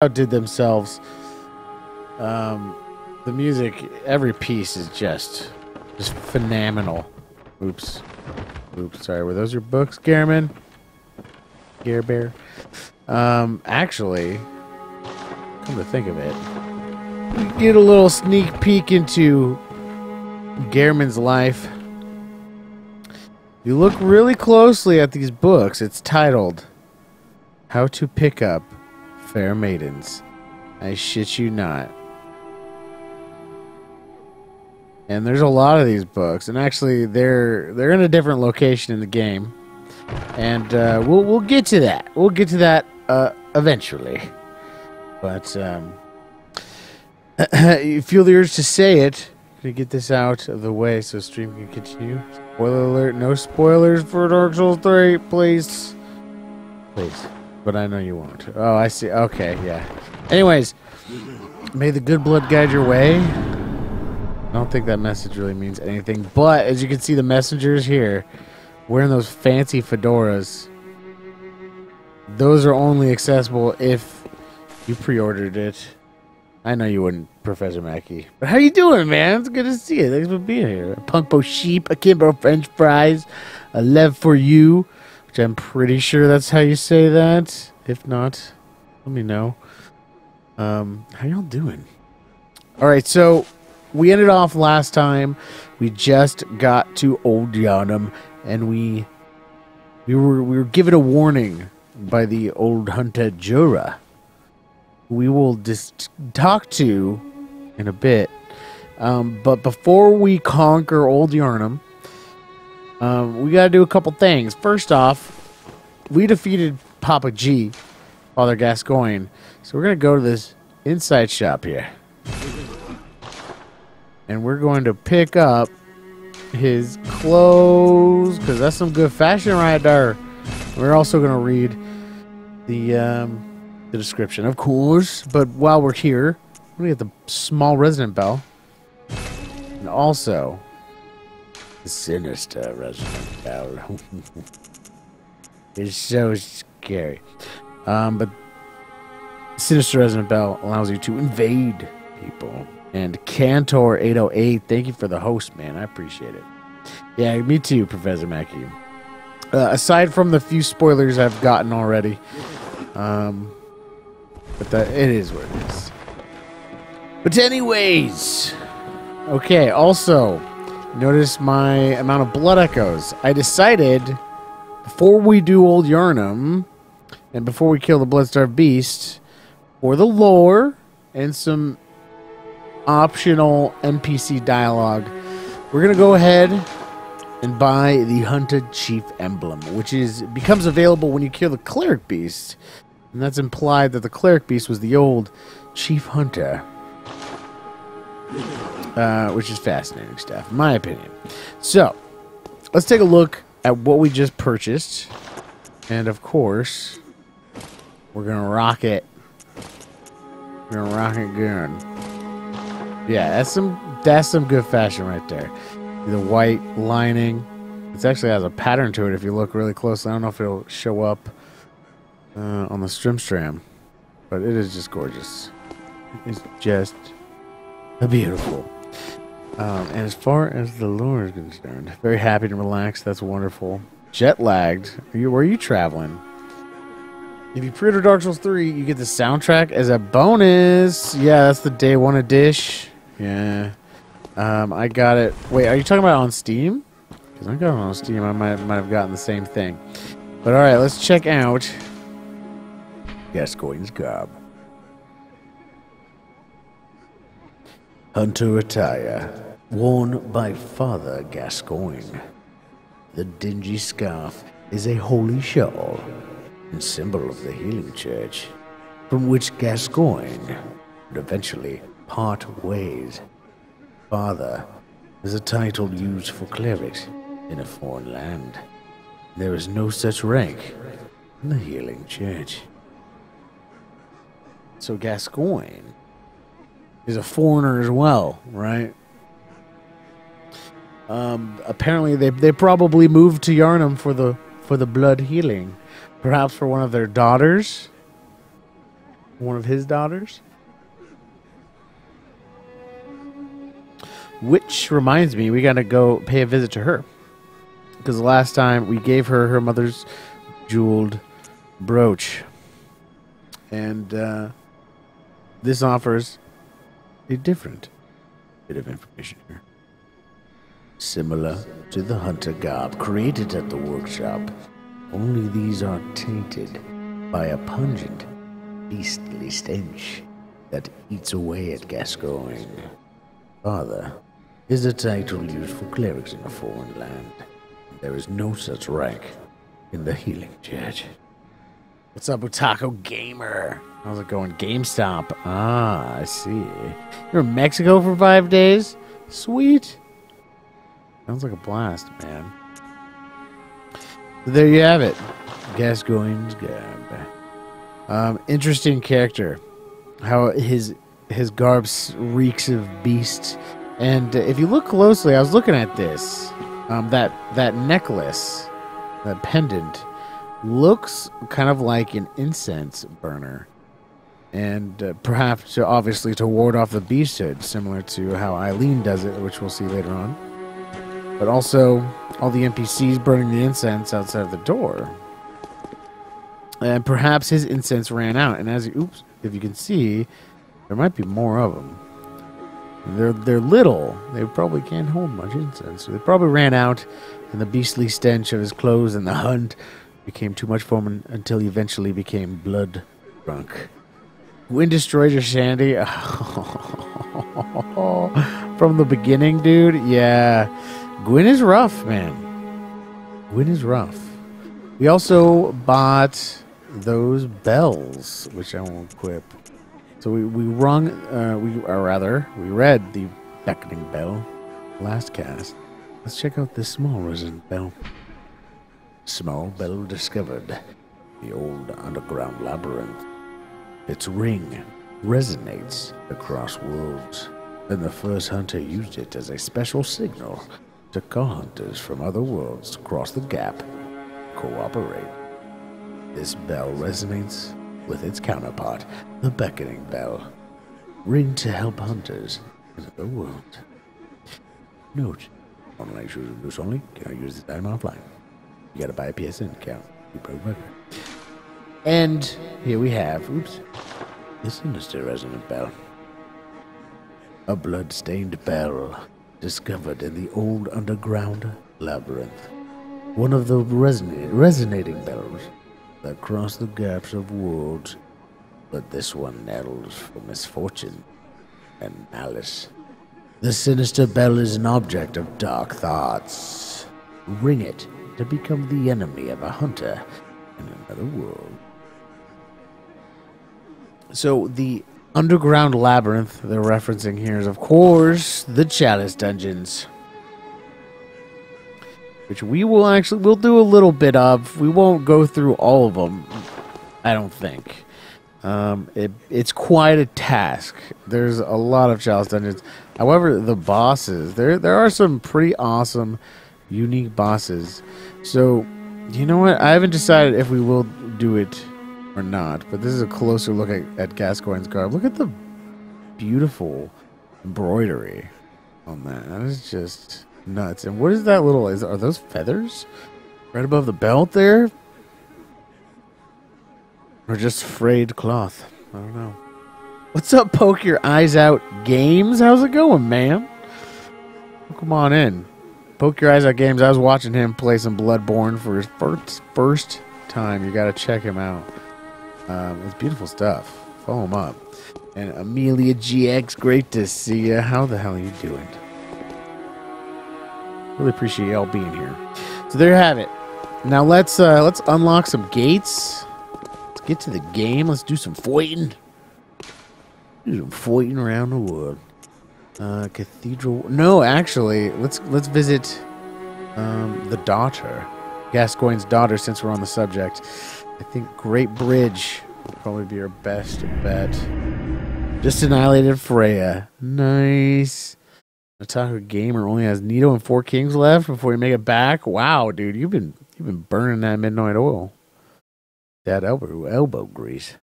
outdid themselves. The music, every piece is just phenomenal. Oops. Sorry, were those your books, Garamond? Gare Bear? Actually, come to think of it, we get a little sneak peek into Garamond's life. If you look really closely at these books, it's titled How to Pick Up Fair Maidens. I shit you not. And there's a lot of these books, and actually they're in a different location in the game, and we'll get to that. We'll get to that eventually. But you feel the urge to say it. Gonna get this out of the way so stream can continue. Spoiler alert! No spoilers for Dark Souls 3, please. Please. But I know you won't. Oh, I see. Okay, yeah. Anyways, may the good blood guide your way. I don't think that message really means anything, but as you can see, the messengers here wearing those fancy fedoras, those are only accessible if you pre-ordered it. I know you wouldn't, Professor Mackey. But how you doing, man? It's good to see you. Thanks for being here. A Punkbo sheep, a Kimbo French fries, a lev for you, which I'm pretty sure that's how you say that. If not, let me know. How y'all doing? All right, so we ended off last time. We just got to Old Yharnam, and we were given a warning by the old hunter Jura. We will just talk to in a bit. But before we conquer Old Yharnam, we got to do a couple things. First off, we defeated Papa G, Father Gascoigne. So we're going to go to this inside shop here. And we're going to pick up his clothes, because that's some good fashion right there. We're also going to read the description, of course. But while we're here, we're going to get the small resident bell. And also, the sinister resident bell. It's so scary. But sinister resident bell allows you to invade people. And Cantor 808, thank you for the host, man. I appreciate it. Yeah, me too, Professor Mackey. Aside from the few spoilers I've gotten already, but it is what it is. But anyways, okay. Also, notice my amount of blood echoes. I decided before we do Old Yharnam and before we kill the Bloodstarved Beast, for the lore and some optional NPC dialogue, we're gonna go ahead and buy the Hunted Chief Emblem, which becomes available when you kill the Cleric Beast, and that's implied that the Cleric Beast was the old Chief Hunter, which is fascinating stuff, in my opinion. So let's take a look at what we just purchased, and of course, we're gonna rock it. We're gonna rock it good. Yeah, that's some good fashion right there. The white lining. It actually has a pattern to it if you look really closely. I don't know if it'll show up on the Strimstram, but it is just gorgeous. It's just beautiful. And as far as the lore is concerned, very happy and relaxed. That's wonderful. Jet lagged. Where are you traveling? If you pre-order Dark Souls 3, you get the soundtrack as a bonus. Yeah, that's the day one dish. Yeah. I got it. Wait, are you talking about on Steam? Because I got it on Steam. I might have gotten the same thing. But alright, let's check out Gascoigne's garb. Hunter attire, worn by Father Gascoigne. The dingy scarf is a holy shawl and symbol of the healing church, from which Gascoigne would eventually part ways. Father is a title used for clerics in a foreign land. There is no such rank in the healing church. So Gascoigne is a foreigner as well, right? Apparently they probably moved to Yharnam for the blood healing. Perhaps for one of their daughters. one of his daughters. Which reminds me, we gotta go pay a visit to her. Because the last time we gave her her mother's jeweled brooch. And this offers a different bit of information here. Similar to the hunter garb created at the workshop, only these are tainted by a pungent, beastly stench that eats away at Gascoigne. Father is a title used for clerics in a foreign land. There is no such rank in the healing church. What's up, Otaku Gamer? How's it going? GameStop. Ah, I see. You're in Mexico for 5 days? Sweet. Sounds like a blast, man. So there you have it. Gascoigne's garb. Interesting character. How his garb reeks of beast. And if you look closely, I was looking at this. That necklace, that pendant, looks kind of like an incense burner. And perhaps, obviously, to ward off the beasthood, similar to how Eileen does it, which we'll see later on. But also, all the NPCs burning the incense outside of the door. And perhaps his incense ran out. And if you can see, there might be more of them. They're little. They probably can't hold much incense. So they probably ran out, and the beastly stench of his clothes and the hunt became too much for him until he eventually became blood drunk. Wind destroyed your shandy. From the beginning, dude. Yeah. Gwyn is rough, man. Gwyn is rough. We also bought those bells, which I won't equip. So we read the beckoning bell last cast. Let's check out this small resonant bell. Small bell discovered the old underground labyrinth. Its ring resonates across worlds, and the first hunter used it as a special signal to call hunters from other worlds to cross the gap, cooperate. This bell resonates with its counterpart, the beckoning bell. Ring to help hunters in other worlds. Note, online shoes and loose only, cannot use this item offline. You gotta buy a PSN account. You broke record. And here we have, the sinister resonant bell. A blood-stained bell discovered in the old underground labyrinth. One of the resonating bells that cross the gaps of worlds, but this one knells for misfortune and malice. The sinister bell is an object of dark thoughts. Ring it to become the enemy of a hunter in another world. So the underground labyrinth they're referencing here is, of course, the Chalice Dungeons, which we'll do a little bit of. We won't go through all of them, I don't think. It's quite a task. There's a lot of Chalice Dungeons. However, the bosses, there are some pretty awesome, unique bosses. So, you know what? I haven't decided if we will do it or not, but this is a closer look at Gascoigne's garb. Look at the beautiful embroidery on that. That is just nuts. And what is that little? Are those feathers right above the belt there, or just frayed cloth? I don't know. What's up, Poke Your Eyes Out Games? How's it going, man? Come on in. Poke Your Eyes Out Games. I was watching him play some Bloodborne for his first time. You gotta check him out. It's beautiful stuff. Follow him up. And Amelia GX, great to see you. How the hell are you doing? Really appreciate y'all being here. So there you have it. Now let's unlock some gates. Let's get to the game. Let's do some fighting. Do some fighting around the world. Cathedral. No, actually, let's visit the daughter, Gascoigne's daughter. Since we're on the subject, I think Great Bridge will probably be our best bet. Just annihilated Freya. Nice. Otaku Gamer only has Nito and 4 Kings left before you make it back. Wow, dude, you've been burning that midnight oil. That elbow grease.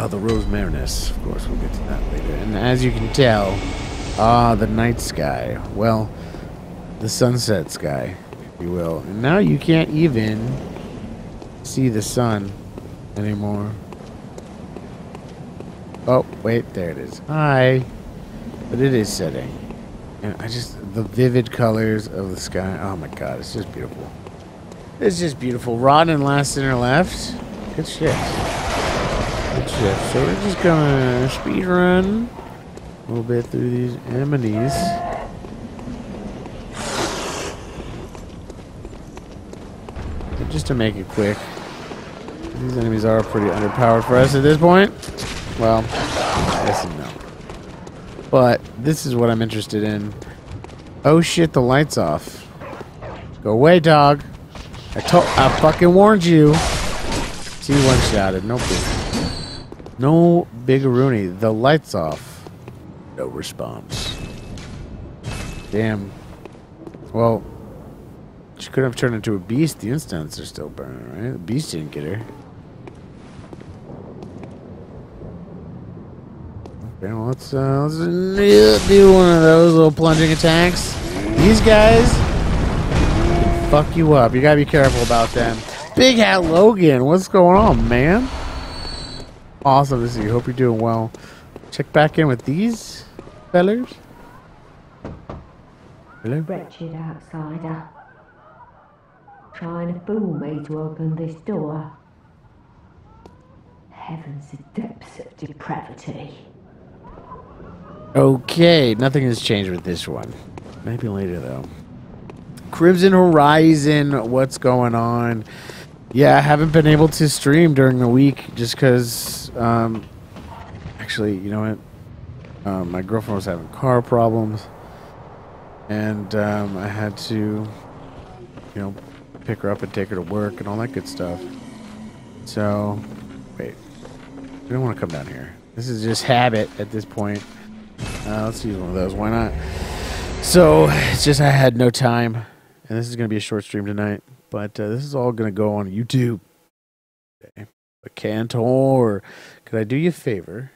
Oh, the Rosemarinus. Of course, we'll get to that later. And as you can tell, the night sky. Well, the sunset sky, if you will. And now you can't even see the sun anymore. Oh, wait, there it is. Hi. But it is setting. And the vivid colors of the sky. Oh my god, it's just beautiful. It's just beautiful. Rotten and last center left. Good shit. Good shit. So we're just gonna speed run a little bit through these enemies. But just to make it quick, these enemies are pretty underpowered for us at this point. Well, yes and no. But this is what I'm interested in. Oh shit, the light's off. Go away, dog. I fucking warned you. See, one-shotted. No big-a-rooney. The light's off. No response. Damn. Well, she could have turned into a beast. The instants are still burning, right? The beast didn't get her. Okay, well, let's do one of those little plunging attacks. These guys can fuck you up. You gotta be careful about them. Big Hat Logan, what's going on, man? Awesome to see you. Hope you're doing well. Check back in with these fellers. Hello? Wretched outsider. Trying to fool me to open this door. Heavens, the depths of depravity. Okay, nothing has changed with this one. Maybe later, though. Crimson Horizon, what's going on? Yeah, I haven't been able to stream during the week just because, actually, you know what? My girlfriend was having car problems, and I had to, you know, pick her up and take her to work and all that good stuff. So, wait. We don't want to come down here. This is just habit at this point. Let's use one of those. Why not? So, it's just I had no time, and this is going to be a short stream tonight. But this is all going to go on YouTube. Okay. But Cantor, could I do you a favor?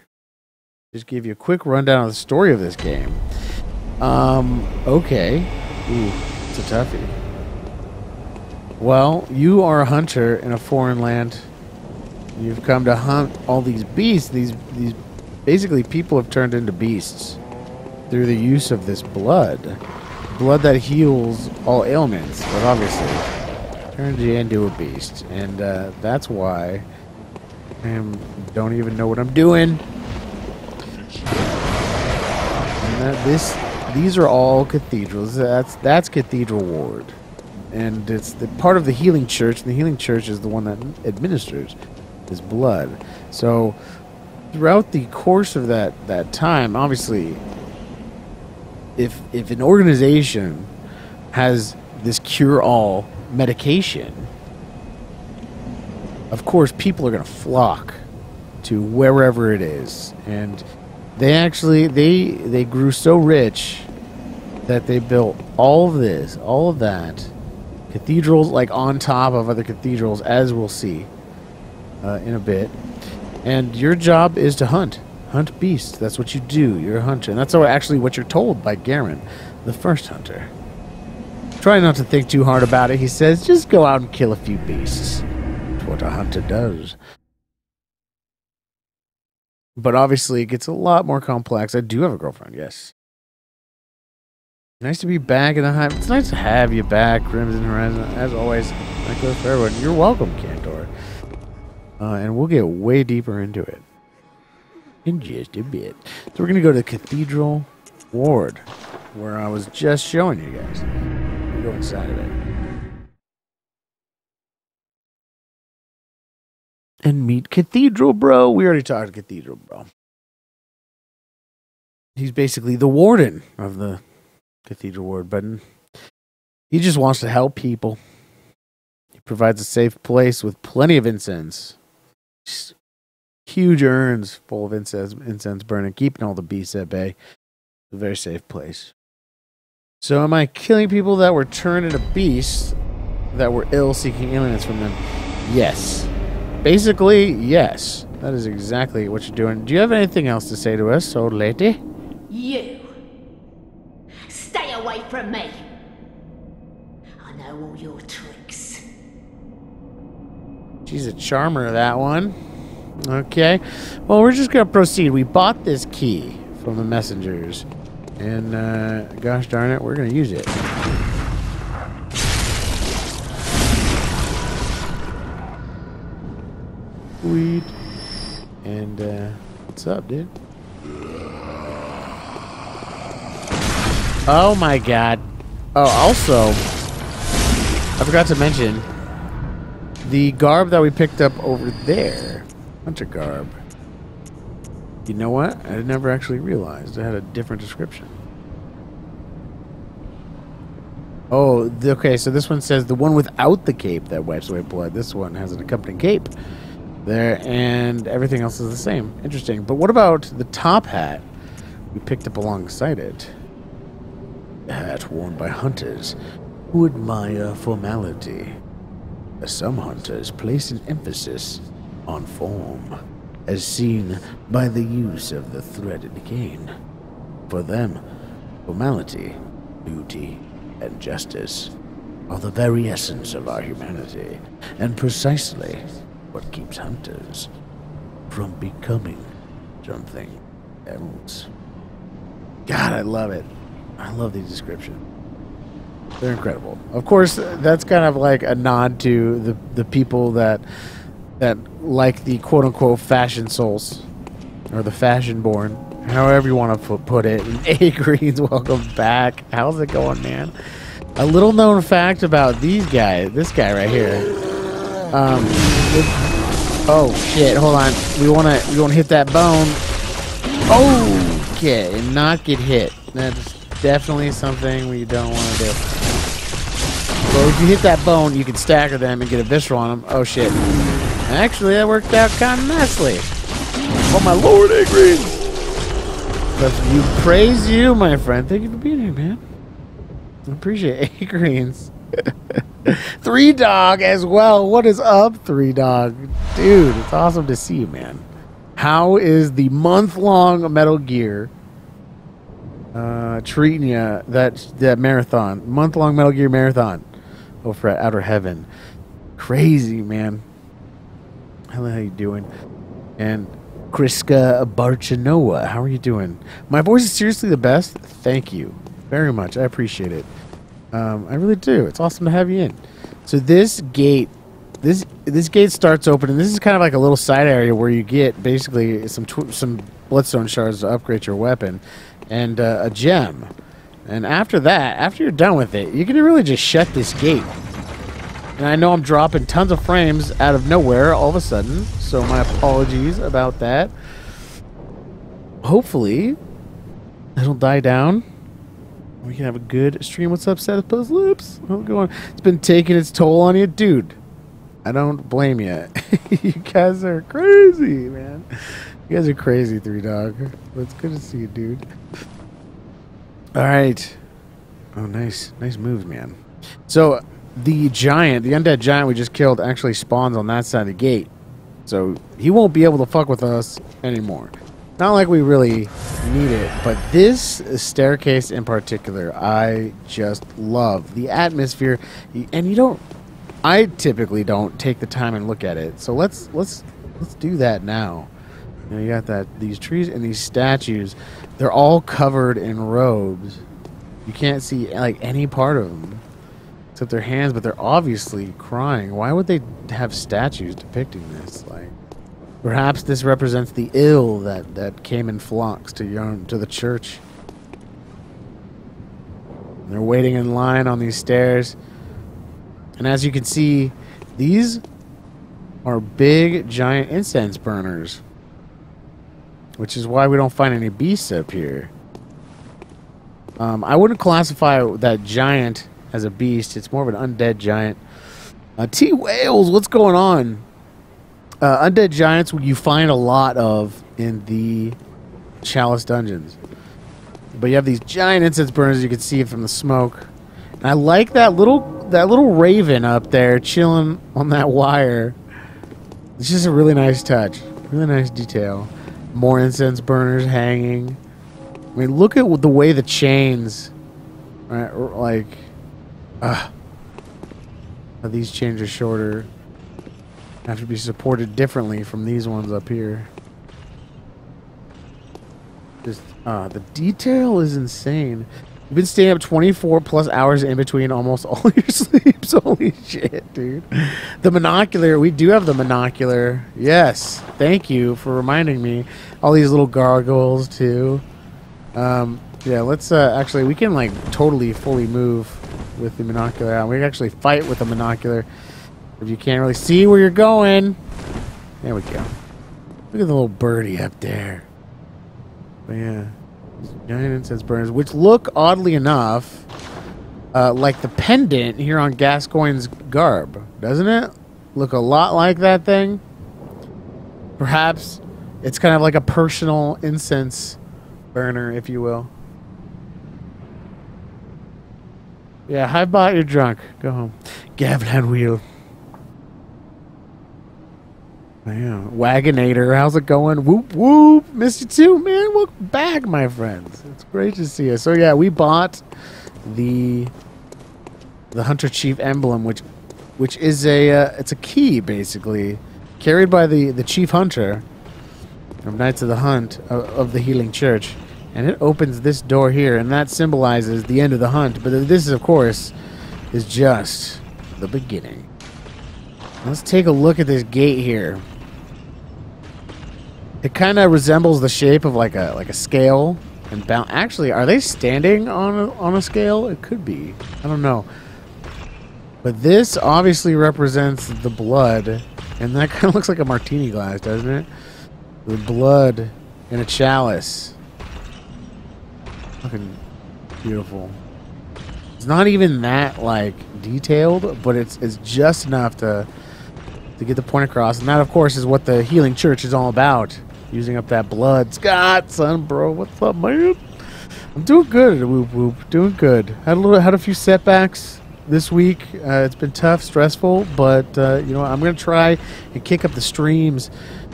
Just give you a quick rundown of the story of this game. Okay. Ooh, it's a toughie. Well, you are a hunter in a foreign land. You've come to hunt all these beasts. These basically people have turned into beasts through the use of this blood. Blood that heals all ailments, but obviously turned you into a beast, and that's why I don't even know what I'm doing. And these are all cathedrals. That's Cathedral Ward, and it's the part of the Healing Church. And the Healing Church is the one that administers this blood. So throughout the course of that time, obviously, if an organization has this cure-all medication, of course people are going to flock to wherever it is, and they grew so rich that they built all of that cathedrals, like on top of other cathedrals, as we'll see in a bit. And your job is to hunt beasts. That's what you do. You're a hunter, and that's actually what you're told by Garen, the first hunter. Try not to think too hard about it. He says, just go out and kill a few beasts. That's what a hunter does. But obviously, it gets a lot more complex. I do have a girlfriend, yes. Nice to be back in the hive. It's nice to have you back, Crimson Horizon. As always, that goes for everyone. You're welcome, Cantor. And we'll get way deeper into it in just a bit. So we're going to go to Cathedral Ward, where I was just showing you guys. Go inside of it and meet Cathedral Bro. We already talked to Cathedral Bro. He's basically the warden of the Cathedral Ward, but he just wants to help people. He provides a safe place with plenty of incense. Just huge urns full of incense burning, keeping all the beasts at bay. It's a very safe place. So am I killing people that were turned into beasts that were ill, seeking aliens from them? Yes. Basically, yes. That is exactly what you're doing. Do you have anything else to say to us, old lady? You! Stay away from me! I know all your tricks. She's a charmer, that one. Okay. Well, we're just going to proceed. We bought this key from the messengers. And, gosh darn it, we're going to use it. Sweet. And, what's up, dude? Oh my god. Oh, also, I forgot to mention the garb that we picked up over there. Hunter garb. You know what? I never actually realized it had a different description. Oh, okay, so this one says the one without the cape that wipes away blood. This one has an accompanying cape there, and everything else is the same. Interesting. But what about the top hat we picked up alongside it? A hat worn by hunters who admire formality. Some hunters place an emphasis on form, as seen by the use of the threaded cane. For them, formality, beauty, and justice are the very essence of our humanity, and precisely what keeps hunters from becoming something else. God, I love it. I love these descriptions. They're incredible. Of course, that's kind of like a nod to the people that like the quote-unquote fashion souls, or the fashion-born, however you want to put it. And A Greens, welcome back. How's it going, man? A little known fact about these guys, this guy right here. Oh shit! Hold on. We wanna hit that bone. Okay, and not get hit. That's definitely something we don't want to do. So if you hit that bone, you can stagger them and get a visceral on them. Oh shit! Actually, that worked out kind of nicely. Oh my lord, A Greens! You praise you, my friend. Thank you for being here, man. I appreciate A Greens. 3 Dog as well. What is up, 3 Dog? Dude, it's awesome to see you, man. How is the month-long Metal Gear treating you? That marathon, month-long Metal Gear marathon over at Outer Heaven. Crazy, man. How you doing? And Kriska Barchanoa, how are you doing? My voice is seriously the best. Thank you very much. I appreciate it. I really do. It's awesome to have you in. So this gate, this gate starts open, and this is kind of like a little side area where you get basically some bloodstone shards to upgrade your weapon, and a gem. And after that, after you're done with it, you can really just shut this gate. And I know I'm dropping tons of frames out of nowhere all of a sudden, so my apologies about that. Hopefully, it'll die down. We can have a good stream. What's up, Setipus Lips? How's it going? It's been taking its toll on you, dude. I don't blame you. You guys are crazy, man. You guys are crazy, 3 Dog. But it's good to see you, dude. All right. Oh, nice. Nice moves, man. So, the undead giant we just killed actually spawns on that side of the gate. So, he won't be able to fuck with us anymore. Not like we really need it, but this staircase in particular, I just love. The atmosphere, and you don't... I typically don't take the time and look at it. So let's do that now. You know, you got these trees and these statues. They're all covered in robes. You can't see like any part of them except their hands, but they're obviously crying. Why would they have statues depicting this? Like, perhaps this represents the ill that came in flocks to the church. And they're waiting in line on these stairs. And as you can see, these are big, giant incense burners. Which is why we don't find any beasts up here. I wouldn't classify that giant as a beast. It's more of an undead giant. T-Whales, what's going on? Undead giants you find a lot of in the Chalice dungeons. But you have these giant incense burners you can see from the smoke. And I like that little raven up there chilling on that wire. It's just a really nice touch. Really nice detail. More incense burners hanging. I mean, look at the way the chains, right? Like, these chains are shorter. Have to be supported differently from these ones up here. Just, the detail is insane. You've been staying up 24 plus hours in between almost all your sleeps. Holy shit, dude. The monocular. We do have the monocular. Yes. Thank you for reminding me. All these little gargoyles, too. Yeah, let's, actually, we can, like, totally fully move with the monocular. We can actually fight with the monocular. If you can't really see where you're going. There we go. Look at the little birdie up there. But yeah. Giant incense burners, which look, oddly enough, like the pendant here on Gascoigne's garb. Doesn't it? Look a lot like that thing. Perhaps it's kind of like a personal incense burner, if you will. Yeah, hi bot, you're drunk. Go home. Gavlan wheel. Yeah. Wagonator, how's it going? Whoop whoop, missed you too, man. Welcome back, my friends. It's great to see you. So yeah, we bought the Hunter Chief emblem, which is a it's a key basically, carried by the Chief Hunter from Knights of the Hunt of the Healing Church, and it opens this door here, and that symbolizes the end of the hunt. But this, of course, is just the beginning. Let's take a look at this gate here. It kind of resembles the shape of like a scale and bound. Actually, are they standing on a scale? It could be. I don't know. But this obviously represents the blood, and that kind of looks like a martini glass, doesn't it? The blood in a chalice. Fucking beautiful. It's not even that like detailed, but it's just enough to get the point across, and that, of course, is what the Healing Church is all about. Using up that blood. Scott, son, bro, what's up, man? I'm doing good. Whoop whoop, doing good. Had a few setbacks this week. It's been tough, stressful, but you know, I'm gonna try and kick up the streams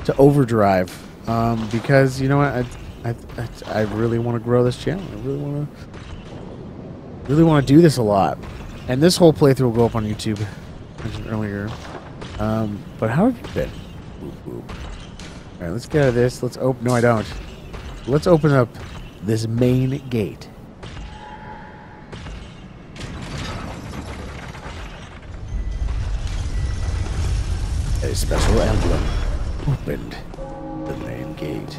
to overdrive because you know what, I really want to grow this channel. I really want to do this a lot, and this whole playthrough will go up on YouTube. I mentioned earlier. But how have you been? Whoop, whoop. All right, let's get out of this. Let's open. No, I don't. Let's open up this main gate. A special emblem opened the main gate.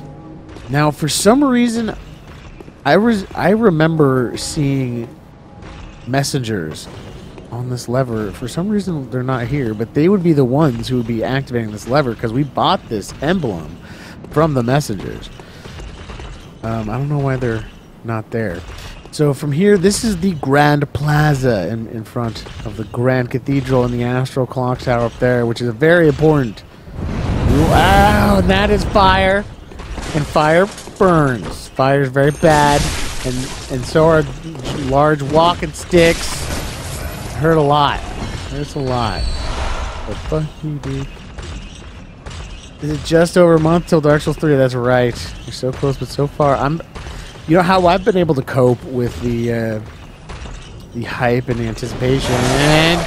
Now, for some reason, I remember seeing messengers on this lever. For some reason, they're not here, but they would be the ones who would be activating this lever because we bought this emblem from the messengers. I don't know why they're not there. So from here, this is the Grand Plaza in front of the Grand Cathedral and the Astral Clock Tower up there, which is very important. Wow, and that is fire. And fire burns. Fire is very bad, and so are large walking sticks. Hurt a lot. Hurts a lot. But fuck you, dude. Is it just over a month till Dark Souls 3? That's right. You're so close, but so far. You know how I've been able to cope with the hype and the anticipation, and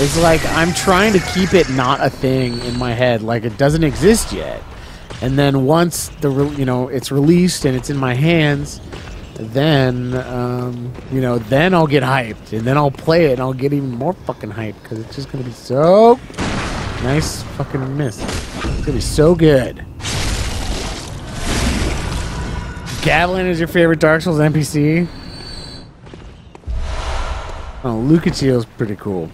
it's like I'm trying to keep it not a thing in my head, like it doesn't exist yet. And then once it's released and it's in my hands, then then I'll get hyped, and then I'll play it and I'll get even more fucking hyped because it's just gonna be so nice. Fucking miss. It's gonna be so good. Gavlan is your favorite Dark Souls NPC? Oh, Lucatiel's pretty cool.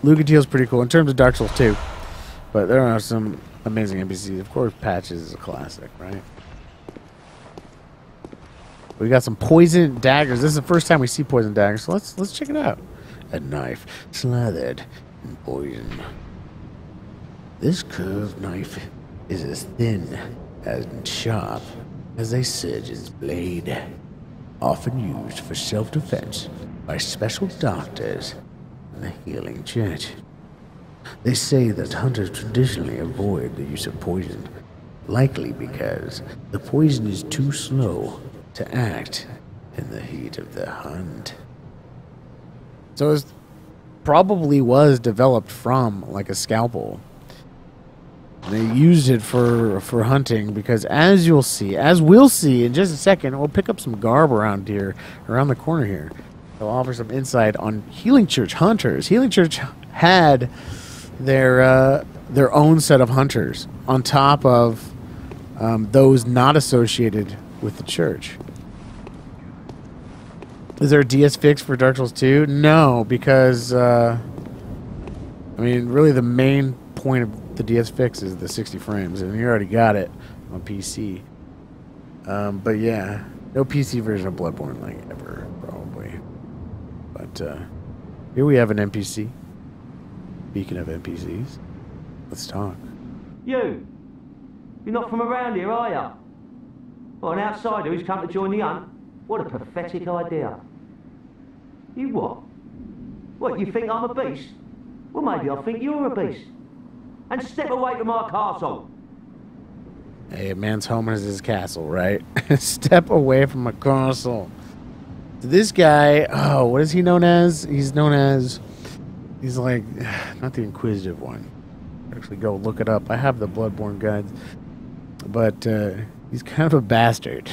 Lucatiel's pretty cool in terms of Dark Souls 2, but there are some amazing NPCs. Of course, Patches is a classic, right? We got some poison daggers. This is the first time we see poison daggers, so let's check it out. A knife slathered in poison. This curved knife is as thin and sharp as a surgeon's blade, often used for self-defense by special doctors in the Healing Church. They say that hunters traditionally avoid the use of poison, likely because the poison is too slow to act in the heat of the hunt. So it probably was developed from like a scalpel. They used it for hunting because, as you'll see, as we'll see in just a second, we'll pick up some garb around here, around the corner here. They'll offer some insight on Healing Church hunters. Healing Church had their own set of hunters on top of those not associated with the church. Is there a DS fix for Dark Souls 2? No, because I mean, really the main point of the DS fix is the 60 frames, and you already got it on PC. But yeah, no PC version of Bloodborne like ever, probably. But here we have an NPC. Speaking of NPCs, let's talk. You're not from around here, are you? Well, an outsider who's come to join the hunt? What a pathetic idea. You what? What, you think I'm a beast? Well, maybe I think you're a beast. And step away from our castle. Hey, a man's home is his castle, right? Step away from my castle. This guy, oh, what is he known as? He's known as, he's like, not the Inquisitive one. Actually, go look it up. I have the Bloodborne guides. But he's kind of a bastard.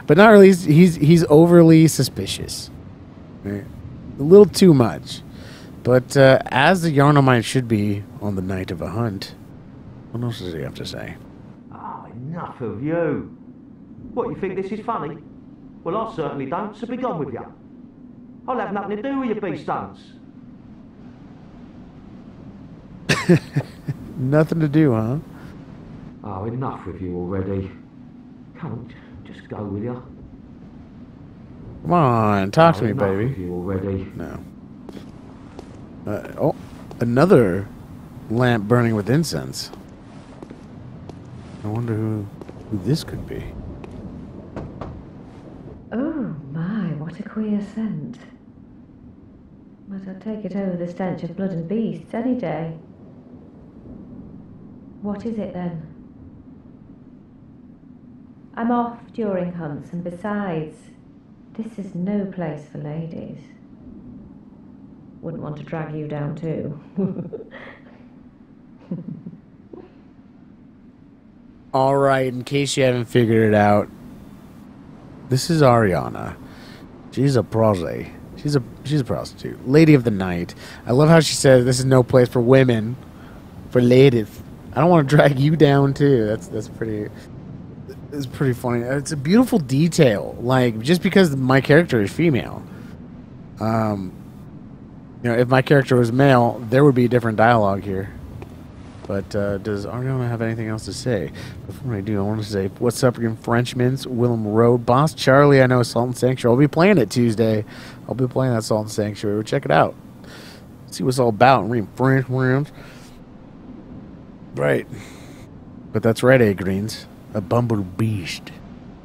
But not really, he's overly suspicious. Right? A little too much. But as the Yarnomite should be on the night of a hunt, what else does he have to say? Oh, enough of you. What, you think this is funny? Well, I certainly don't, so be gone with you. I'll have nothing to do with your beast stunts. Nothing to do, huh? Oh, enough with you already. Come on, just go with you. Come on, talk to me, Enough baby. with you already. No. Oh, another lamp burning with incense. I wonder who this could be. Oh my, what a queer scent. But I'd take it over the stench of blood and beasts any day. What is it then? I'm off during hunts, and besides, this is no place for ladies. Wouldn't want to drag you down too. Alright, in case you haven't figured it out, this is Ariana. She's a prose. She's a prostitute. Lady of the night. I love how she says this is no place for women. For ladies. I don't want to drag you down too. That's pretty funny. It's a beautiful detail. Like, just because my character is female. You know, if my character was male, there would be a different dialogue here. But does Ariana have anything else to say? Before I do, I want to say, what's up, again, Frenchman's, Willem Road, Boss Charlie, I know, Salt and Sanctuary. I'll be playing it Tuesday. I'll be playing that Salt and Sanctuary. Check it out. See what it's all about and read French words. Right. But that's right, A. Greens. A bumble beast,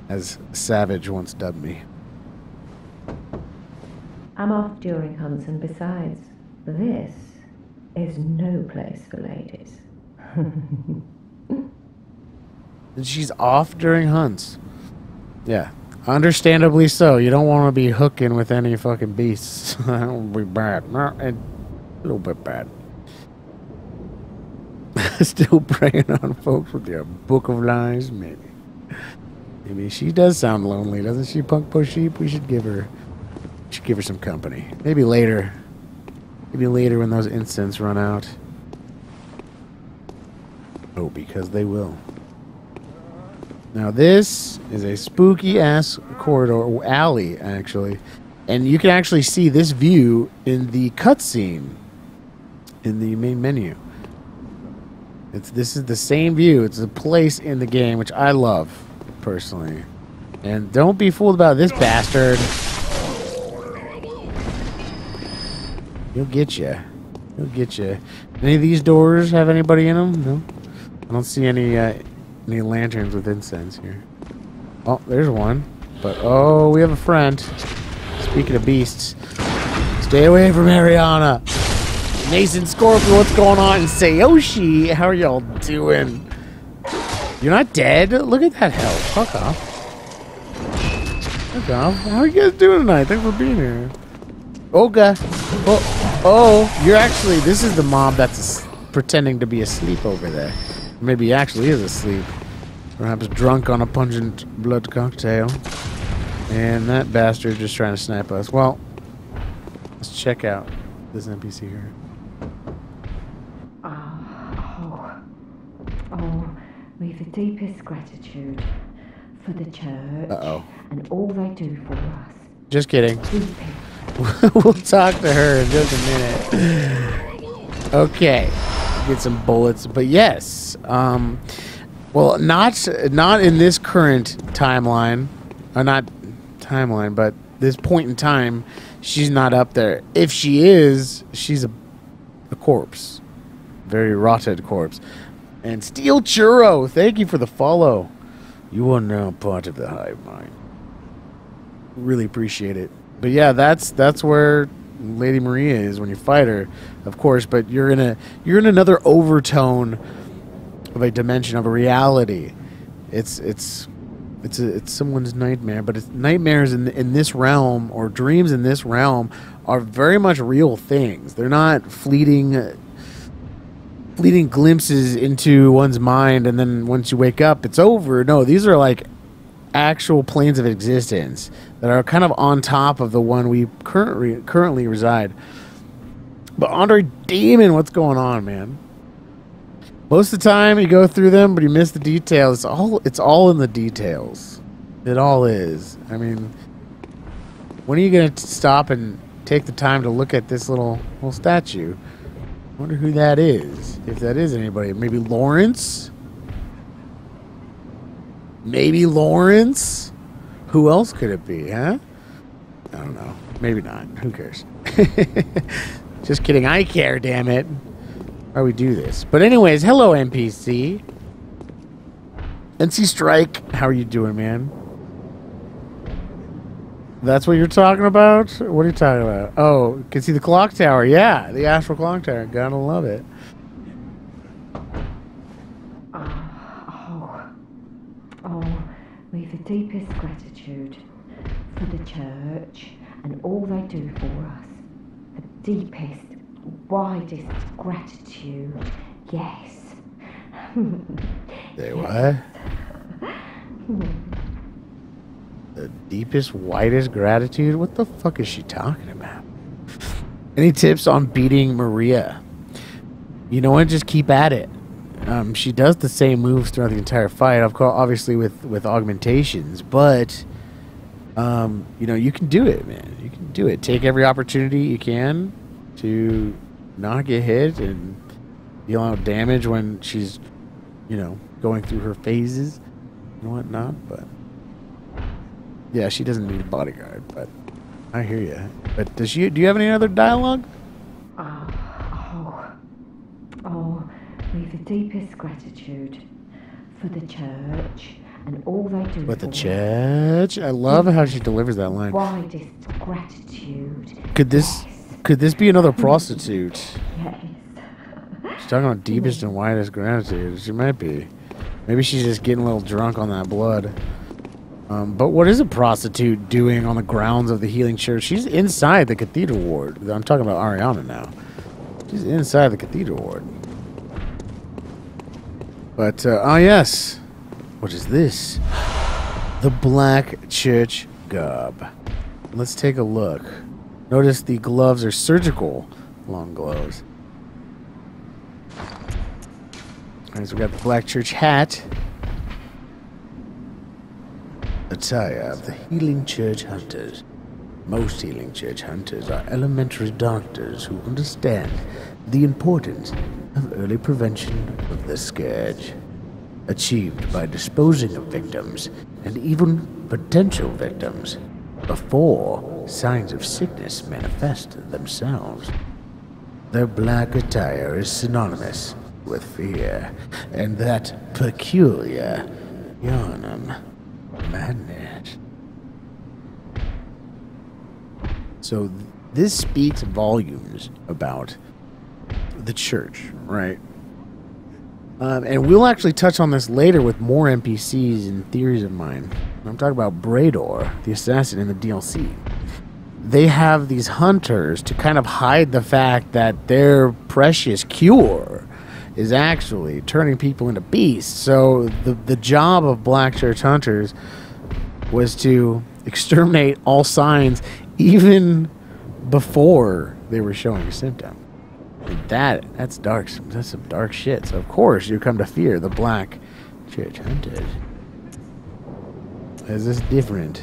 as Savage once dubbed me. I'm off during hunts, and besides, this is no place for ladies. And she's off during hunts. Yeah. Understandably so. You don't want to be hooking with any fucking beasts. That would be bad. A little bit bad. Still preying on folks with your book of lies, maybe. Maybe she does sound lonely, doesn't she, Punk Push Sheep? We should give her some company. Maybe later. Maybe later when those incense run out. Oh, because they will. Now this is a spooky ass corridor, or alley, actually. And you can actually see this view in the cutscene in the main menu. This is the same view. It's a place in the game, which I love, personally. And don't be fooled about this bastard. He'll get you. He'll get you. Any of these doors have anybody in them? No. I don't see any lanterns with incense here. Oh, there's one. But oh, we have a friend. Speaking of beasts, stay away from Ariana. Mason, Scorpio, what's going on? And Sayoshi, how are y'all doing? You're not dead? Look at that health. Fuck off. Fuck off. How are you guys doing tonight? Thanks for being here. Okay. Oh, you're actually... This is the mob that's pretending to be asleep over there. Maybe he actually is asleep. Perhaps drunk on a pungent blood cocktail. And that bastard just trying to snipe us. Well, let's check out this NPC here. We've the deepest gratitude for the church and all they do for us. Just kidding. We'll talk to her in just a minute. Okay, get some bullets, but yes. Well, not in this current timeline, or not timeline, but this point in time, she's not up there. If she is, she's a corpse, very rotted corpse. And Steel Churro, thank you for the follow. You are now part of the hive mind. Really appreciate it. But yeah, that's where Lady Maria is when you fight her, of course. But you're in another overtone of a dimension of a reality. It's someone's nightmare, but it's nightmares in this realm, or dreams in this realm, are very much real things. They're not fleeting glimpses into one's mind, and then once you wake up, it's over. No, these are like actual planes of existence that are kind of on top of the one we currently reside. But Andre Demon, what's going on, man? Most of the time you go through them, but you miss the details. It's all in the details. It all is. I mean, when are you going to stop and take the time to look at this little statue? I wonder who that is. If that is anybody. Maybe Lawrence? Maybe Lawrence? Who else could it be, huh? I don't know. Maybe not. Who cares? Just kidding. I care, damn it. Why we do this. But anyways, hello, NPC. NC Strike, how are you doing, man? That's what you're talking about? What are you talking about? Oh, you can see the clock tower. Yeah, the astral clock tower. Gotta love it. We've the deepest gratitude for the church and all they do for us. The deepest, widest gratitude. Yes. Say what? The deepest, widest gratitude? What the fuck is she talking about? Any tips on beating Maria? You know what? Just keep at it. She does the same moves throughout the entire fight, obviously with augmentations, but you know, you can do it, man. You can do it. Take every opportunity you can to not get hit and deal out damage when she's, you know, going through her phases and whatnot. But yeah, she doesn't need a bodyguard. But I hear you. But does she? Do you have any other dialogue? We've the deepest gratitude for the church and all they do. But the church? I love how she delivers that line. Widest gratitude. Could this be another prostitute? Yes. She's talking about deepest and widest gratitude. She might be. Maybe she's just getting a little drunk on that blood. But what is a prostitute doing on the grounds of the Healing Church? She's inside the Cathedral Ward. I'm talking about Ariana now. She's inside the Cathedral Ward. But, yes. What is this? The Black Church Garb. Let's take a look. Notice the gloves are surgical long gloves. Alright, so we got the Black Church hat. Attire of the Healing Church Hunters. Most Healing Church Hunters are elementary doctors who understand the importance of early prevention of the scourge, achieved by disposing of victims and even potential victims before signs of sickness manifest themselves. Their black attire is synonymous with fear and that peculiar Yharnam madness. So this speaks volumes about the church, right? And we'll actually touch on this later with more NPCs and theories of mine. I'm talking about Brador, the assassin in the DLC. They have these hunters to kind of hide the fact that their precious cure is actually turning people into beasts. So the job of Black Church hunters was to exterminate all signs even before they were showing a symptom. And that's dark. That's some dark shit. So of course you come to fear the Black Church hunters. Is this different?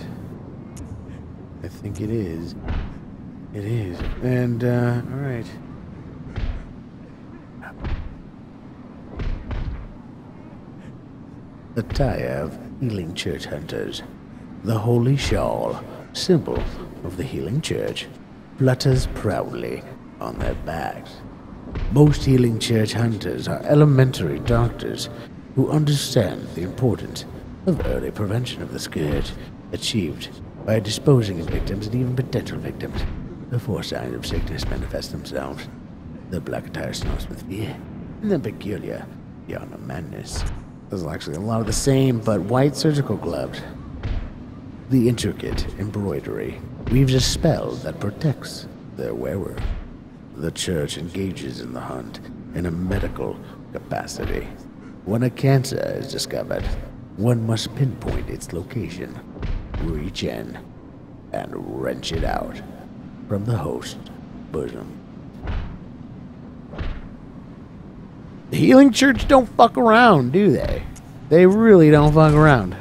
I think it is. It is. And, alright. Attire of Healing Church Hunters. The Holy Shawl, symbol of the Healing Church, flutters proudly on their backs. Most Healing Church Hunters are elementary doctors who understand the importance of early prevention of the scourge, achieved by disposing of victims and even potential victims before signs of sickness manifest themselves. The black attire snows with fear, and then peculiar beyond a madness. This is actually a lot of the same, but white surgical gloves. The intricate embroidery weaves a spell that protects their wearer. The church engages in the hunt in a medical capacity. When a cancer is discovered, one must pinpoint its location, reach in, and wrench it out from the host's bosom. The Healing Church don't fuck around, do they? They really don't fuck around.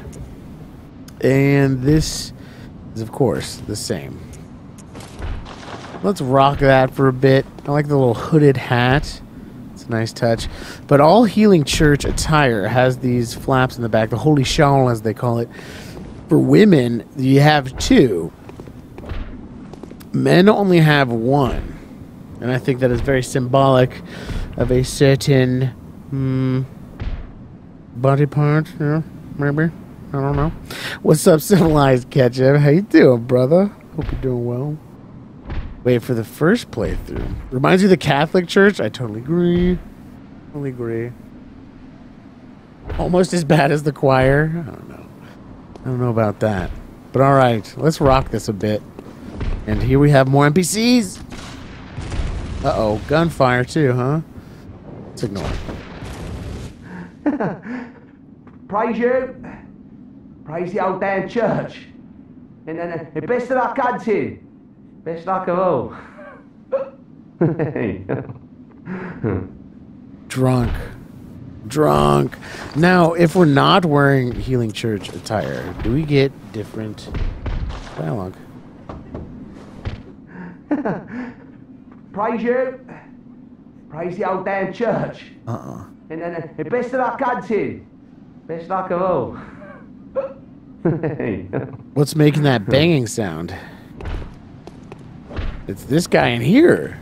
And this is, of course, the same. Let's rock that for a bit. I like the little hooded hat. It's a nice touch. But all Healing Church attire has these flaps in the back, the holy shawl as they call it. For women, you have two. Men only have one. And I think that is very symbolic of a certain body part, yeah, maybe. I don't know. What's up, Civilized Ketchup? How you doing, brother? Hope you're doing well. Wait for the first playthrough. Reminds you of the Catholic Church? I totally agree. Totally agree. Almost as bad as the choir? I don't know. I don't know about that. But alright, let's rock this a bit. And here we have more NPCs. Uh-oh, gunfire too, huh? Let's ignore it. Praise you. Praise the old damn church. And best of luck hunting. Best luck of all. Drunk. Drunk. Now, if we're not wearing Healing Church attire, do we get different dialogue? Praise you. Praise the old damn church. And best of luck hunting. Best luck of all. What's making that banging sound? It's this guy in here.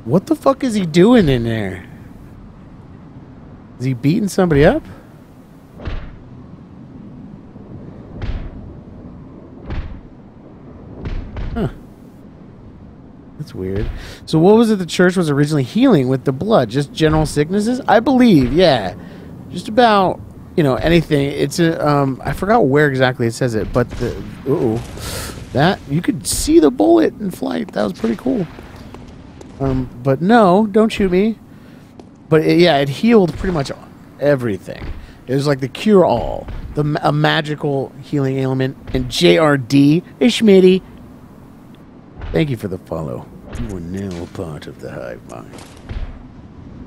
What the fuck is he doing in there? Is he beating somebody up? Huh. That's weird. So what was it the church was originally healing with the blood? Just general sicknesses? I believe, yeah. Just about, you know, anything. It's a, I forgot where exactly it says it, but the, that, you could see the bullet in flight. That was pretty cool. But no, don't shoot me. But yeah, it healed pretty much everything. It was like the cure-all. A magical healing ailment. And JRD, hey Schmitty, thank you for the follow. You are now a part of the hive mind.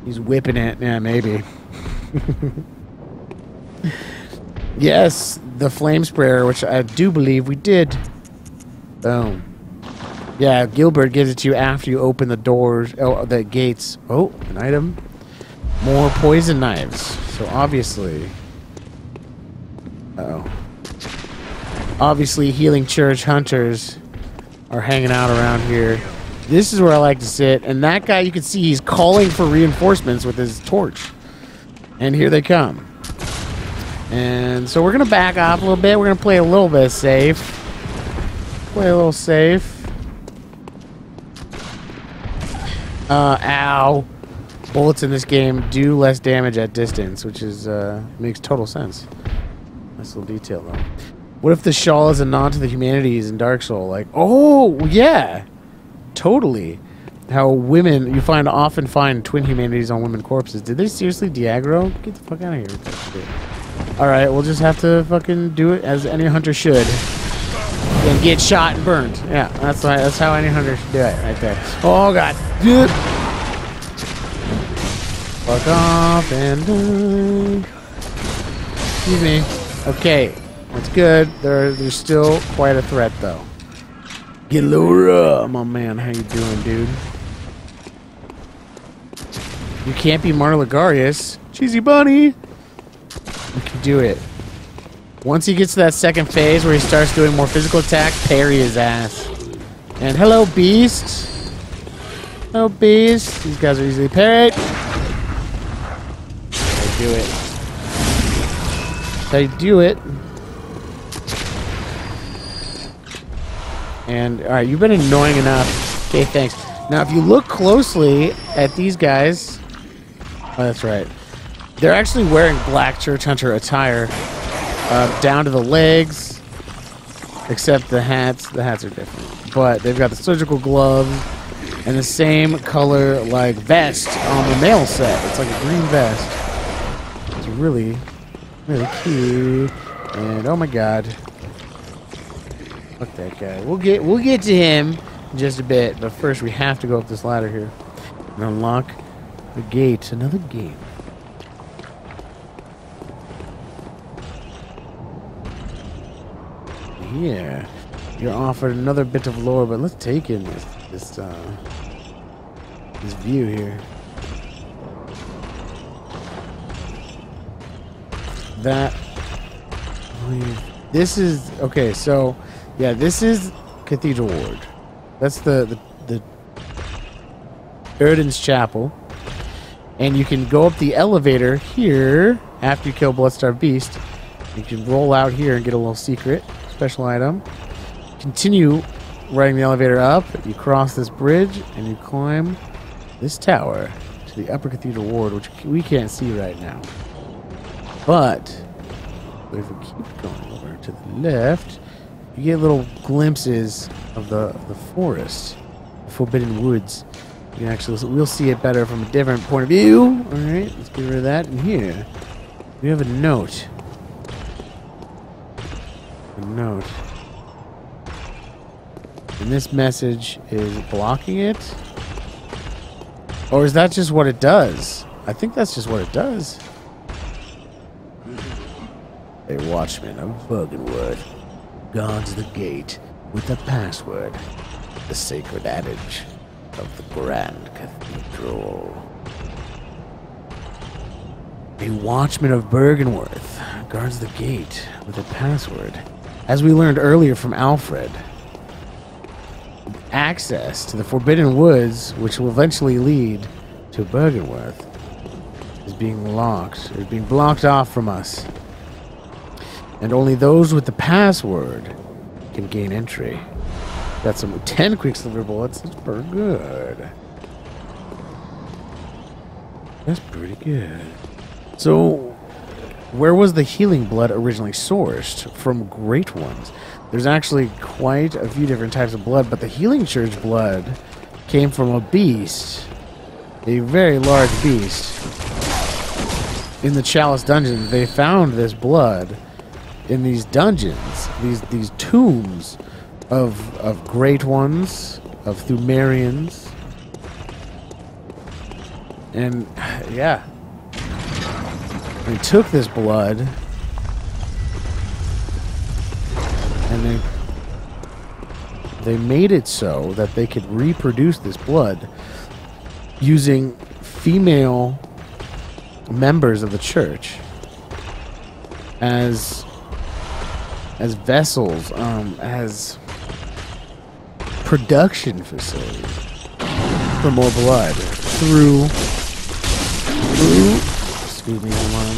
He's whipping it. Yeah, maybe. Yes, the flame sprayer, which I do believe we did. Boom. Yeah, Gilbert gives it to you after you open the doors, the gates. Oh, an item. More poison knives. So obviously... Uh-oh. Obviously, Healing Church hunters are hanging out around here. This is where I like to sit. And that guy, you can see he's calling for reinforcements with his torch. And here they come. And so we're going to back off a little bit. We're going to play a little bit safe. Play a little safe. Ow. Bullets in this game do less damage at distance, which is makes total sense. Nice little detail, though. What if the shawl is a nod to the humanities in Dark Soul? Like, oh, yeah. Totally. How women, you often find twin humanities on women corpses. Did they seriously de-aggro? Get the fuck out of here with that shit. Alright, we'll just have to fucking do it as any hunter should. And get shot and burned. Yeah, that's how any hunter should do it right there. Oh, God. Fuck off and die. Excuse me. Okay, that's good. There's still quite a threat, though. Get lower up, my man. How you doing, dude? You can't be Marta Ligarius. Cheesy bunny. You can do it. Once he gets to that second phase where he starts doing more physical attack, parry his ass. And hello, Beast. Hello, Beast. These guys are easily parried. Do it. How you do it. And alright, you've been annoying enough. Okay, thanks. Now if you look closely at these guys, oh, that's right. They're actually wearing black church hunter attire down to the legs, except the hats. The hats are different, but they've got the surgical gloves and the same color like vest on the male set. It's like a green vest. Really, really cute. And oh my God, fuck that guy. We'll get to him in just a bit, but first we have to go up this ladder here and unlock the gate. Another gate. Yeah, you're offered another bit of lore, but let's take in this view here. This is okay. So, yeah, this is Cathedral Ward. That's the Erden's Chapel, and you can go up the elevator here after you kill Bloodstarved Beast. You can roll out here and get a little secret special item. Continue riding the elevator up. You cross this bridge and you climb this tower to the Upper Cathedral Ward, which we can't see right now. But if we keep going over to the left, you get little glimpses of the forest, the Forbidden Woods. You can actually, we'll see it better from a different point of view. All right, let's get rid of that. And here, we have a note. A note. And this message is blocking it. Or is that just what it does? I think that's just what it does. A watchman of Bergenwood guards the gate with a password, the sacred adage of the Grand Cathedral. A watchman of Bergenworth guards the gate with a password. As we learned earlier from Alfred, access to the Forbidden Woods, which will eventually lead to Bergenworth, is being locked, or being blocked off from us. And only those with the password can gain entry. Got some 10 Quicksilver bullets. That's pretty good. That's pretty good. So, where was the healing blood originally sourced? From Great Ones. There's actually quite a few different types of blood, but the Healing Church blood came from a beast. A very large beast. In the Chalice Dungeon, they found this blood in these dungeons, these tombs of Great Ones, of Thumerians. And yeah, they took this blood and they made it so that they could reproduce this blood using female members of the church as vessels, as production facilities for more blood through excuse me, hold on.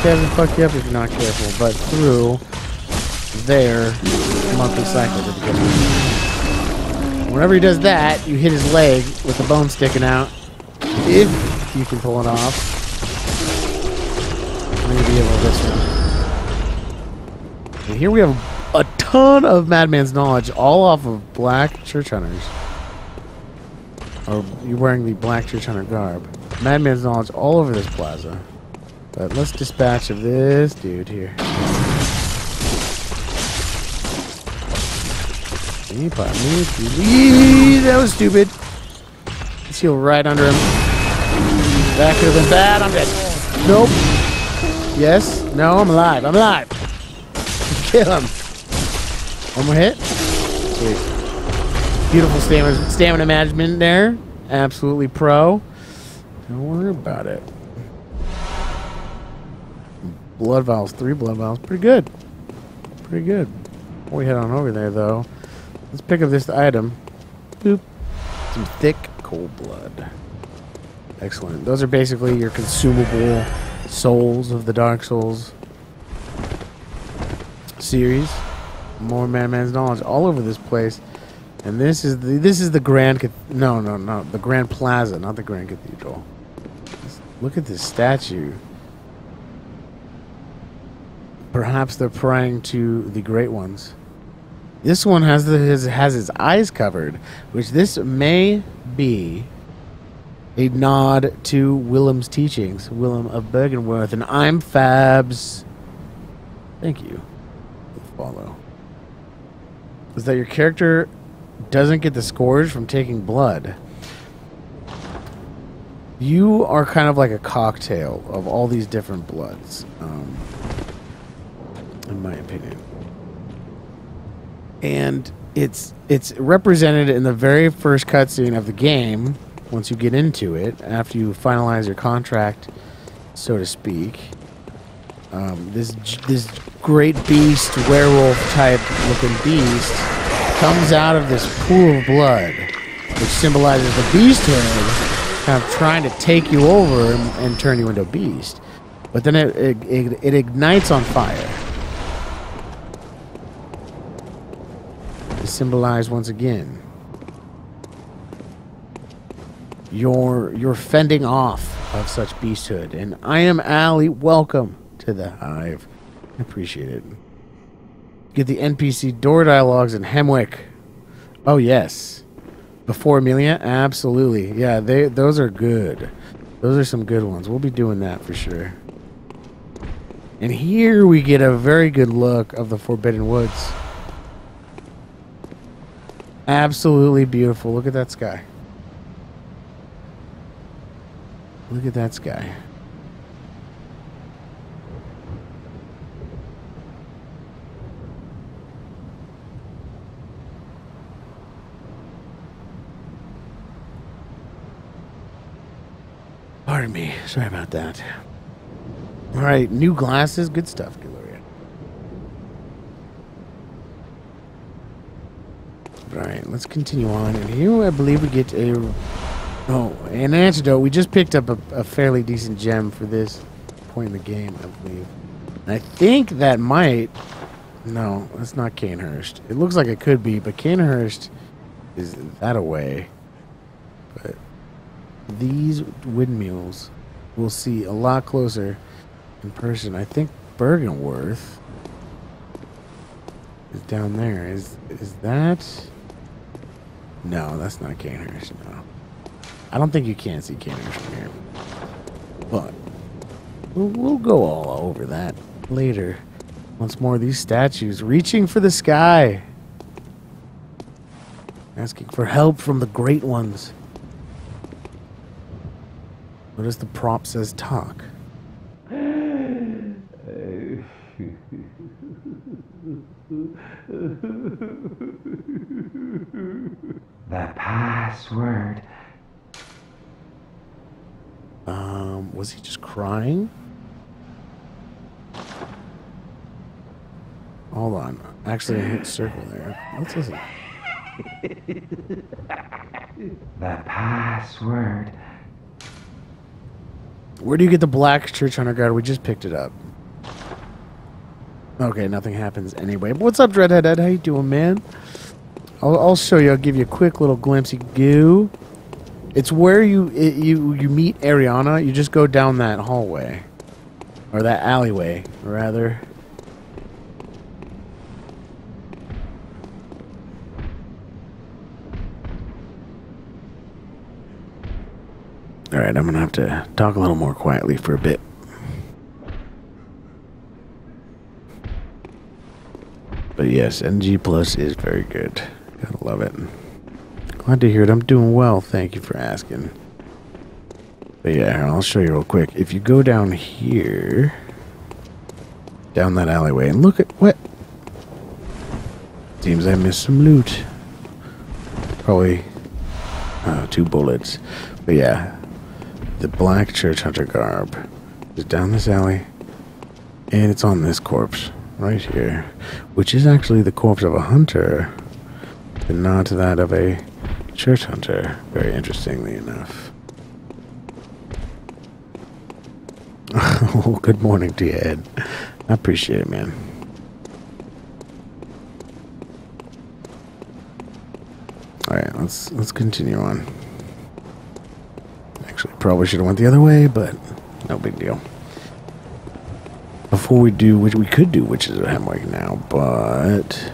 Kevin, fuck you up if you're not careful, but through their monthly cycle at the beginning. Whenever he does that, you hit his leg with the bone sticking out. If you can pull it off. Maybe able this one. And here we have a ton of Madman's knowledge, all off of black church hunters. Or you're wearing the black church hunter garb. Madman's knowledge all over this plaza. But let's dispatch of this dude here. That was stupid. Let's heal right under him. That could have been bad. I'm dead. Nope. Yes. No, I'm alive. I'm alive. Kill him. One more hit. Sweet. Beautiful stamina management there. Absolutely pro. Don't worry about it. Blood vials. 3 blood vials. Pretty good. Pretty good. Before we head on over there, though, let's pick up this item. Boop. Some thick, cold blood. Excellent. Those are basically your consumable souls of the Dark Souls series. More Madman's knowledge all over this place. And this is the Grand the Grand Plaza, not the Grand Cathedral. Look at this statue. Perhaps they're praying to the Great Ones. This one has his eyes covered, which this may be a nod to Willem's teachings, Willem of Bergenworth, and I'm Fabs. Thank you. Follow. Is that your character doesn't get the scourge from taking blood? You are kind of like a cocktail of all these different bloods, in my opinion. And it's represented in the very first cutscene of the game. Once you get into it, after you finalize your contract, so to speak, this great beast, werewolf type looking beast, comes out of this pool of blood, which symbolizes the beasthood, kind of trying to take you over and turn you into a beast. But then it ignites on fire. To symbolize once again your fending off of such beasthood. And I am Ali. Welcome to the Hive. I appreciate it. Get the NPC door dialogues in Hemwick. Oh yes. Before Amelia? Absolutely. Yeah, those are good. Those are some good ones. We'll be doing that for sure. And here we get a very good look of the Forbidden Woods. Absolutely beautiful. Look at that sky. Look at that sky. Pardon me. Sorry about that. All right, new glasses. Good stuff, Gloria. All right, let's continue on. And here I believe we get an antidote. We just picked up a fairly decent gem for this point in the game, I believe. And I think that might... No, that's not Canehurst. It looks like it could be, but Canehurst is that away. But these windmills we'll see a lot closer in person. I think Bergenworth is down there. Is that... No, that's not Canehurst, no. I don't think you can see Canehurst from here. But we'll go all over that later. Once more, these statues reaching for the sky. Asking for help from the Great Ones. Notice the prop says talk. The password. Was he just crying? Hold on. Actually, I hit circle there. Let's listen. The password. Where do you get the black church hunter guard? We just picked it up. Okay, nothing happens anyway. But what's up, Dreadhead? How you doing, man? I'll show you. I'll give you a quick little glimpse. Goo. It's where you meet Ariana. You just go down that hallway. Or that alleyway, rather. Alright, I'm gonna have to talk a little more quietly for a bit. But yes, NG Plus is very good. Gotta love it. Glad to hear it. I'm doing well. Thank you for asking. But yeah, I'll show you real quick. If you go down here, down that alleyway, and look at what? Seems I missed some loot. Probably 2 bullets. But yeah, the black church hunter garb is down this alley, and it's on this corpse right here, which is actually the corpse of a hunter, and not that of a church hunter, very interestingly enough. Oh, good morning to you, Ed. I appreciate it, man. Alright, let's continue on. Actually, probably should have went the other way, but no big deal. Before we do, which we could do Witches of Hemwick now, but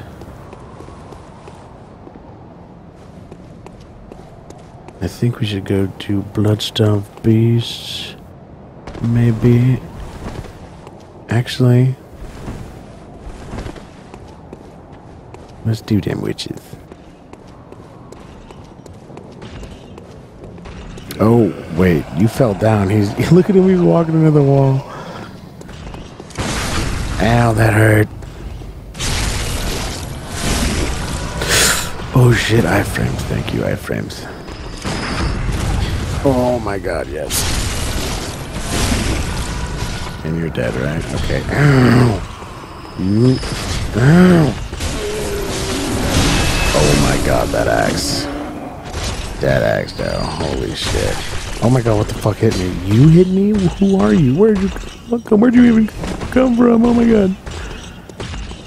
I think we should go to Bloodstuff Beasts. Maybe. Actually, let's do them witches. Oh, wait, you fell down. He's look at him, he's walking into the wall. Ow, that hurt. Oh shit, iframes. Thank you, iframes. Oh my god, yes. And you're dead, right? Okay. Ow. Ow. Oh my god, that axe. That axe, though. Holy shit. Oh my god, what the fuck hit me? You hit me? Who are you? Where'd you come? Where'd you even come from? Oh my god.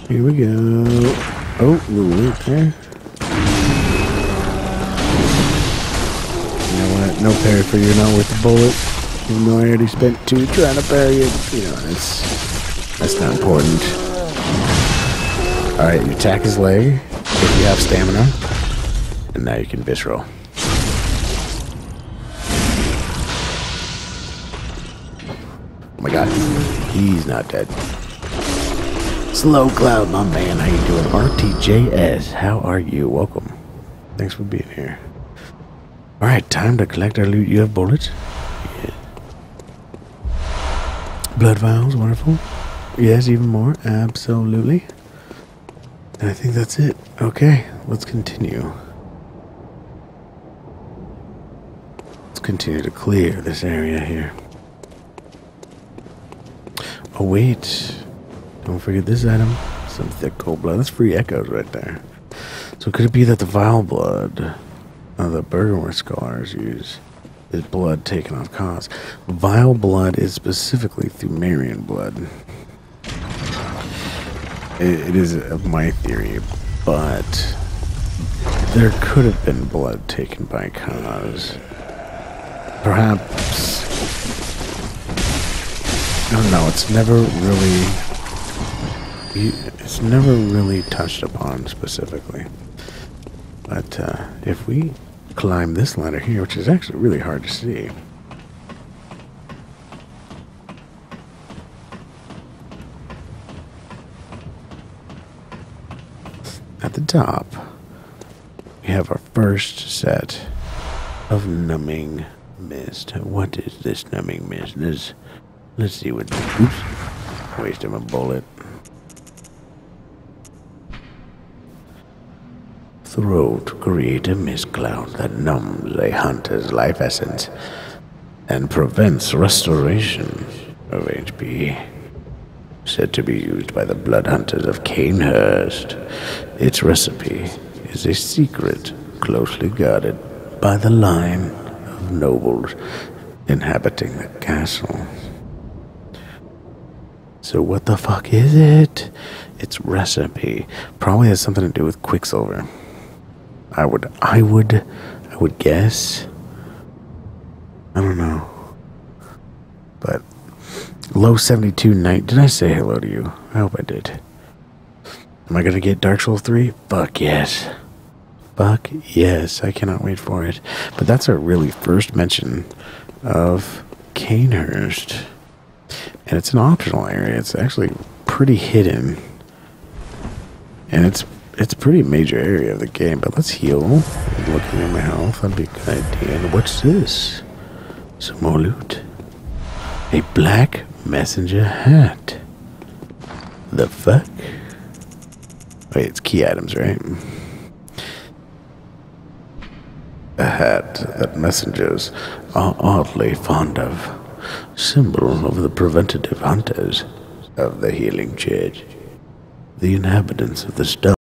Here we go. Oh, okay. You know what? No parry for you, not with the bullet. Even though I already spent 2 trying to parry it. You know, that's not important. Alright, you attack his leg if you have stamina. And now you can visceral. Oh my god, he's not dead. Slow Cloud, my man, how you doing? RTJS, how are you? Welcome. Thanks for being here. Alright, time to collect our loot. You have bullets? Yeah. Blood vials, wonderful. Yes, even more, absolutely. And I think that's it. Okay, let's continue. Let's continue to clear this area here. Oh wait, don't forget this item. Some thick cold blood. That's free echoes right there. So could it be that the vile blood the Bergamo scholars use is blood taken off cause? Vile blood is specifically Thumerian blood. It is my theory, but there could have been blood taken by cause. Perhaps. No, it's never really touched upon specifically. But if we climb this ladder here, which is actually really hard to see. At the top, we have our first set of numbing mist. What is this numbing mist? Let's see what. Oops. Wasted my bullet. Throw to create a mist cloud that numbs a hunter's life essence and prevents restoration of HP. Said to be used by the blood hunters of Canehurst. Its recipe is a secret closely guarded by the line of nobles inhabiting the castle. So what the fuck is it? Its recipe probably has something to do with Quicksilver. I would guess. I don't know. But low 72 night. Did I say hello to you? I hope I did. Am I gonna get Dark Souls 3? Fuck yes. Fuck yes. I cannot wait for it. But that's our really first mention of Canehurst. And it's an optional area. It's actually pretty hidden. And it's a pretty major area of the game. But let's heal. Looking at my health, that'd be a good idea. And what's this? Some more loot. A black messenger hat. The fuck? Wait, it's key items, right? A hat that messengers are oddly fond of. Symbol of the preventative hunters of the Healing Church. The inhabitants of the stone.